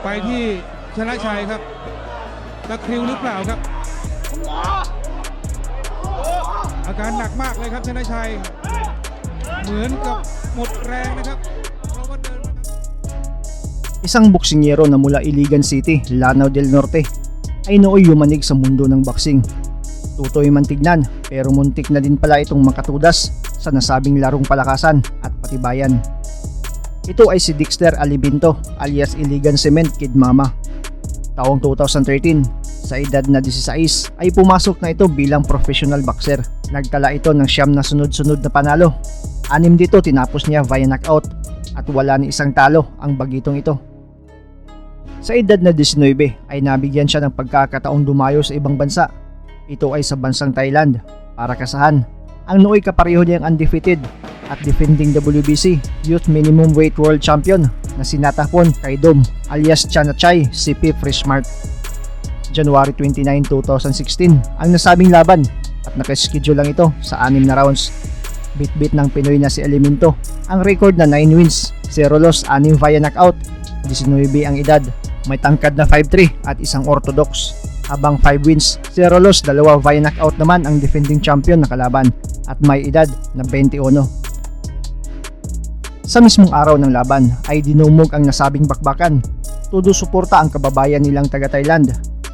ไปที่ชนะชัยครับตะคริวหรือเปล่าครับอาการหนักมากเลยครับชนะชัยเหมือนกับหมดแรงนะครับเพราะว่าเดินมา Isang boksingero na mula Iligan City, Lanao del Norte ay nooy yumanig sa mundo ng boxing. Tutoy man tignan pero muntik na din pala itong makatudas sa nasabing larong palakasan at patibayan. Ito ay si Dexter Alibinto alias Iligan Cement Kid Mama. Taong 2013, sa edad na 16 ay pumasok na ito bilang professional boxer. Nagtala ito ng 9 na sunod-sunod na panalo. 6 dito tinapos niya via knockout at wala ni isang talo ang bagitong ito. Sa edad na 19 ay nabigyan siya ng pagkakataong dumayo sa ibang bansa. Ito ay sa bansang Thailand para kasahan ang nooy kapareho niyang undefeated at defending WBC Youth Minimum Weight World Champion na si Natapon Kaidom alias Chanachay CP Freshmart. January 29, 2016 ang nasabing laban at nakaschedule lang ito sa 6 na rounds. Bit-bit ng Pinoy na si Elemento ang record na 9 wins, 0 loss, 6 via knockout. 19 ang edad, may tangkad na 5'3 at isang orthodox. Habang 5 wins, 0 loss, 2 via knockout naman ang defending champion na kalaban at may edad na 21. Sa mismong araw ng laban ay dinumog ang nasabing bakbakan. Todo suporta ang kababayan nilang taga Thailand.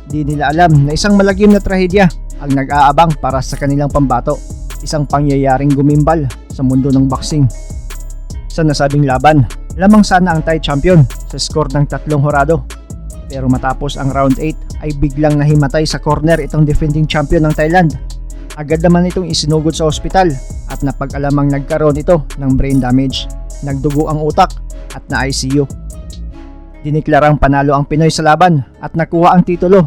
Di nila alam na isang malagim na trahedya ang nag-aabang para sa kanilang pambato. Isang pangyayaring gumimbal sa mundo ng boxing. Sa nasabing laban, lamang sana ang Thai champion sa score ng 3 horado. Pero matapos ang round 8 ay biglang nahimatay sa corner itong defending champion ng Thailand. Agad naman itong isinugod sa ospital at napag-alamang nagkaroon ito ng brain damage. Nagdugo ang utak at na-ICU. Diniklarang panalo ang Pinoy sa laban at nakuha ang titulo.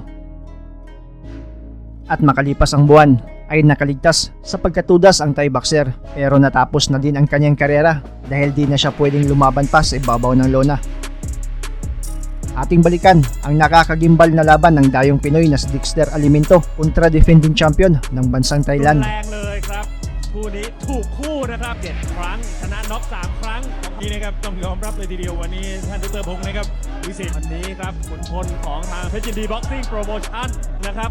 At makalipas ang buwan ay nakaligtas sa pagkatudas ang Thai boxer pero natapos na din ang kanyang karera dahil di na siya pwedeng lumaban pa sa ibabaw ng lona. Ating balikan ang nakakagimbal na laban ng dayong Pinoy na si Dexter Alimento kontra defending champion ng bansang Thailand. แรงเลยครับคู่นี้ถูกคู่นะครับ7 ครั้งชนะน็อก3 ครั้งนี่นะครับต้องยอมรับเลยทีเดียววันนี้ท่านดร.พงศ์นะครับวิเศษวันนี้ครับขุนพลของทางเพชรยินดีบ็อกซิ่งโปรโมชั่นนะครับ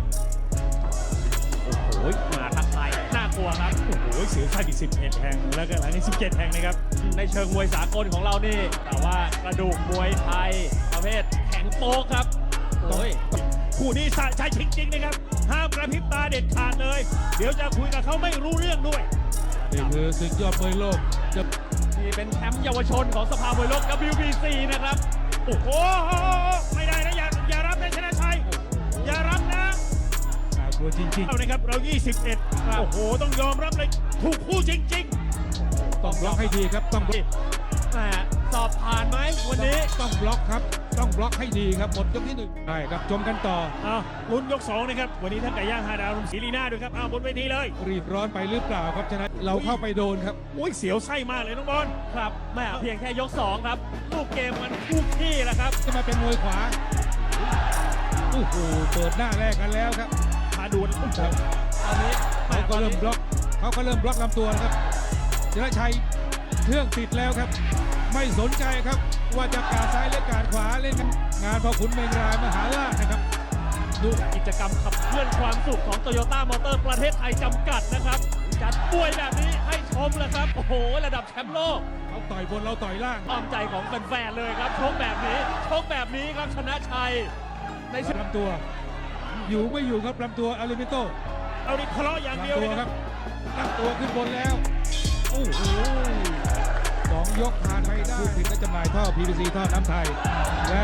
โอ้โหมาทักทายน่ากลัวครับโอ้โหเสือไทยอีก11 แห่งแล้วก็หลังนี้17 แห่งนะครับในเชิงมวยสากลของเรานี่แต่ว่ากระดูกมวยไทยประเภทแข็งโป๊กครับโอ้ยคู่นี้สะใจจริงๆนะครับห้ามกระพริบตาเด็ดขาดเลยเดี๋ยวจะคุยกับเขาไม่รู้เรื่องด้วย นี่คือศึกยอดมวยโลกจะ นี่เป็นแชมป์เยาวชนของสภามวยโลก WBC นะครับโอ้โหไม่ได้นะอย่ารับนะชนะชัยอย่ารับนะ น่ากลัวจริง เอานะครับเรา 21 โอ้โหต้องยอมรับเลยถูกคู่จริง ๆต้องบล็อกให้ดีครับต้องบล็อก ๆแต่สอบผ่านไหมวันนี้ ต้องบล็อกครับต้องบล็อกให้ดีครับหมดยกที่1ได้ครับชมกันต่อ อ้าวลุ้นยก2นะครับวันนี้ท่านไก่ย่าง5 ดาวลุงศรีลีน่าด้วยครับอ้าวบนเวทีเลย รีบร้อนไปหรือเปล่าครับชนะเราเข้าไปโดนครับ โอ้ยเสียวไส้มากเลยน้องบอลครับแม่เพียงแค่ยก2ครับลูกเกมมันคู่ขี้แหละครับ จะมาเป็นมวยขวาโอ้โหเปิดหน้าแรกกันแล้วครับ มาดูนะตอนนี้ เขาก็เริ่มบล็อกลำตัวครับชนะชัยเครื่องติดแล้วครับไม่สนใจครับว่าจะการซ้ายหรือกาดขวาเล่นกันงานพอขุนเมงรายมหาราชนะครับดู กิจกรรมขับเคลื่อนความสุขของโตโยต้ามอเตอร์ประเทศไทยจำกัดนะครับจัดป่วยแบบนี้ให้ชมเลยครับโอ้โหระดับแชมป์โลก เขาต่อยบนเราต่อยล่าง อ้อมใจของแฟนๆเลยครับชกแบบนี้ครับชนะชัยใน ลำตัวอยู่ไม่อยู่ครับลำตัวอาริมิโต เอาดิทะเลาะอย่างเดียว ลำตัว เลย ค ค รั รั บบ ลำตัวขึ้นบนแล้วโอ้โห2 ยกผ่านไปได้ผู้ผลิตและจำหน่ายท่อ PVC ท่อน้ำไทยและ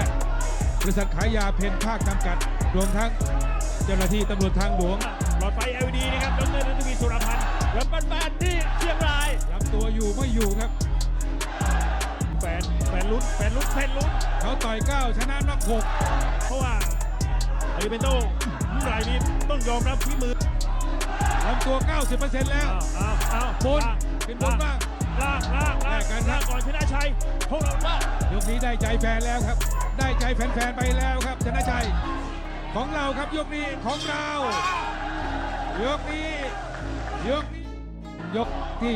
บริษัทขายยาเพนภาคจำกัดรวมทั้งเจ้าหน้าที่ตำรวจทางหลวง หลอดไฟ LED นะครับดร.นัทวีสุรพันธ์และแฟนๆที่เชียงราย ลำตัวอยู่ไม่อยู่ครับ แฟนลุ้นเขาต่อย9ชนะน็อก6 เพราะว่าอาริเบนโต้รายนี้ต้องยอมรับฝีมือ ลำตัว 90% แล้ว อ้าว บนขึ้นบนบ้าง ลากก่อนชนะชัยพวกเราลาก ยกนี้ได้ใจแฟนแล้วครับได้ใจแฟนๆไปแล้วครับชนะชัยของเราครับยกนี้ของเรายกนี้ยกที่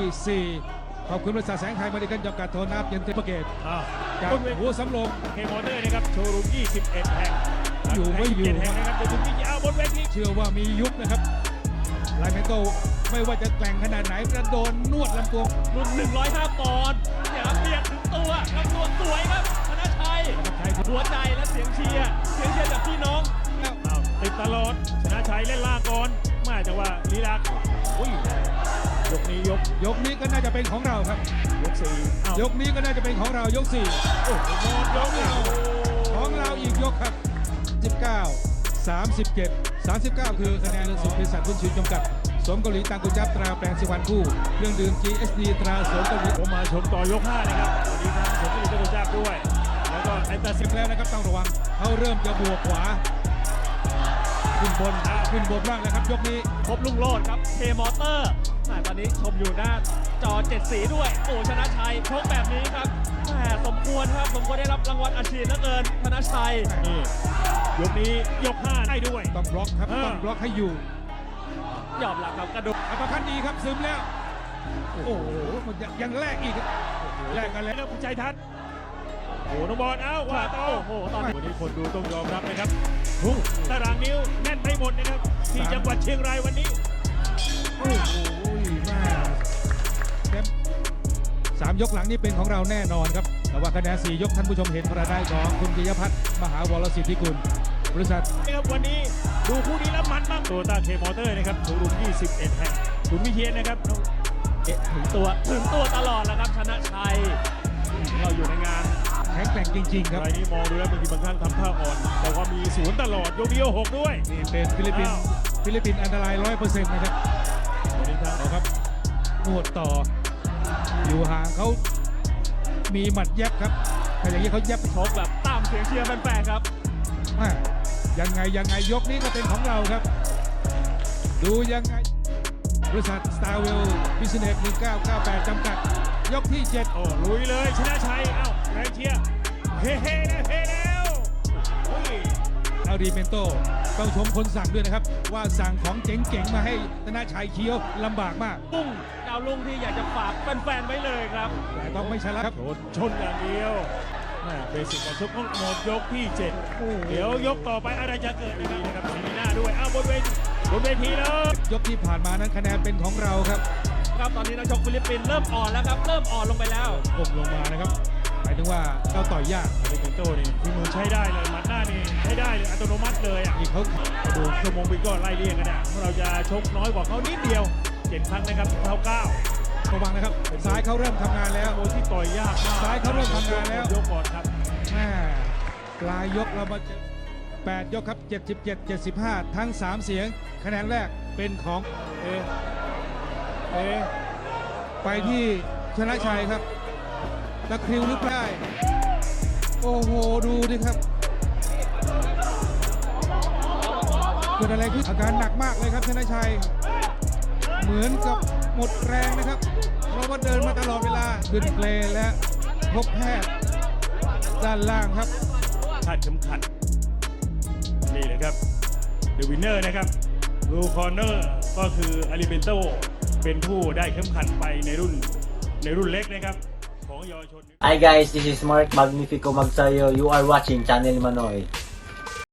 ขอบคุณบริษัทแสงไทยบริการจำกัดโทรนับยันเทปเกต อ้าว จาก บนเว หัวสำโรง เคมอเตอร์นะครับโชว์รูม 21 แห่ง อยู่ไม่อยู่ 27แห่งนะครับจนถึงที่ยาวบนเวที เชื่อว่ามียุคนะครับไลเมนโตไม่ว่าจะแกร่งขนาดไหนกระโดนนวดลำตัว รุ่น105 ปอนด์เนี่ยครับเบียดถึงตัวลำตัวสวยครับธนชัยหัวใจและเสียงเชียร์จากพี่น้องอ้าวติดตลอดชนะชัยเล่นล่างก่อนมาจังหวะลีลาอุ้ยยกนี้ยกนี้ก็น่าจะเป็นของเราครับ ยกสี่อ้าวย กนี้ก็น่าจะเป็นของเรายก4 โอ้โหหมดยกแล้ว ของเราอีกยกครับ 19 37 39 คือคะแนนสุดบริษัทหุ้นชื่นจำกัดสวมเกาหลีตังกุจับตราแปลงสิวันคู่เครื่องดื่ม GSD ตราสวมเกาหลี ผมมาชมต่อยก5นะครับวันนี้ทางสมจิตเจ้ากุญแจด้วย แล้วก็แอนตาซิ เสร็จแล้วนะครับต้องระวังเขาเริ่มจะบวกขวาขึ้นบนบ้างแล้วครับยกนี้ พบลุงโลดครับเคมอเตอร์ตอนนี้ชมอยู่หน้าจอ7สีด้วยโอ้ชนะชัยชกแบบนี้ครับแหมสมควรครับสมควรได้รับรางวัลอาชีพเหลือเกินธนชัยนี่ยกนี้ยก5ได้ด้วย ต้องบล็อกครับต้องบล็อกให้อยู่ ยอมรับครับกระโดด อัปคันดีครับซึมแล้วโอ้โหมันยังแลกอีกครับแลกกันแล้ว แล้วคุณชัยทัศน์โอ้น้องบอลเอ้าว่าต่อโอ้โหตอนนี้วันนี้คนดูต้องยอมรับนะครับตารางนิ้วแน่นไม่หมดนะครับที่จังหวัดเชียงรายวันนี้ โอ้โหมาเต็ม3 ยกหลังนี่เป็นของเราแน่นอนครับแต่ว่าคะแนน4 ยกท่านผู้ชมเห็นประได้ของคุณปิยพัฒน์มหาวรสิทธิกุลบริษัท นะครับวันนี้ดูคู่นี้แล้วมันมากโตโยต้าเคมอเตอร์นะครับโชว์รูม 21 แห่งคุณวิเชียรนะครับถึงตัวตลอดแล้วครับชนะชัยเราอยู่ในงาน แข็งแกร่งจริงๆครับ รายนี้มองดูแล้วบางทีบางครั้งทำท่าอ่อน แต่ว่ามีศูนย์ตลอดยกเดียว6ด้วย นี่เป็นฟิลิปปินส์อันตราย 100% นะครับ วันนี้ทาง เอาครับนวดต่ออยู่ห่างเขามีหมัดแยบครับแต่อย่างนี้เขาแยบ ชกแบบตามเสียงเชียร์แฟนๆครับ อ่ะยังไงยกนี้ก็เป็นของเราครับ ดูยังไงบริษัท Starwell Business 1998 จำกัดยกที่ 7 โอ้ลุยเลยชนะชัยเอ้าแรงเชียร์เฮ้แล้วอุ้ย อารีเมนโตต้องชมคนสั่งด้วยนะครับ ว่าสั่งของเจ๋งๆ มาให้ธนชัยเคี้ยวลำบากมาก ลุงดาวลุงที่อยากจะฝากแฟนๆไว้เลยครับ แต่ต้องไม่ชนะครับ ชนอย่างเดียวเบสิกการชกของหมดยกที่7เดี๋ยวยกต่อไปอะไรจะเกิดดีๆนะครับสีหน้าด้วยอ้าวบนเวทีแล้ว ยกที่ผ่านมานั้นคะแนนเป็นของเราครับ ครับตอนนี้นักชกฟิลิปปินส์เริ่มอ่อนแล้วครับเริ่มอ่อนลงไปแล้ว ก้มลงมานะครับหมายถึงว่าเราต่อยยาก อาริเบนโตนี่ที่มือใช้ได้เลยหมัดหน้านี่ใช้ได้เลยอัตโนมัติเลยอ่ะ นี่เขา ดูชั่วโมงบินก็ไล่เรียงกันอ่ะเราจะชกน้อยกว่าเขานิดเดียว7 ครั้งนะครับเท่า9 ระวังนะครับซ้ายเขาเริ่มทำงานแล้ว โมที่ต่อยยากมาก ซ้ายเขาเริ่มทำงานแล้ว ยกก่อนครับ แม่ปลายยกเรามาเจอ8 ยกครับ 77 75 ทั้ง 3 เสียงคะแนนแรกเป็นของ เอ๊ะ ไปที่ชนะชัยครับตะคริวหรือเปล่าโอ้โหดูดิครับเกิดอะไรขึ้นอาการหนักมากเลยครับชนะชัยเหมือนกับหมดแรงนะครับเพราะว่าเดินมาตลอดเวลาขึ้นเปลและพบแพทย์ด้านล่างครับ คาดเข็มขัดนี่เลยครับเดอะวินเนอร์นะครับรูคอร์เนอร์ก็คืออาริเบนโตเป็นผู้ได้เข็มขัดไปในรุ่นเล็กนะครับของเยาวชน Hi guys, this is Mark Magnifico Magsayo. You are watching Channel Manoy.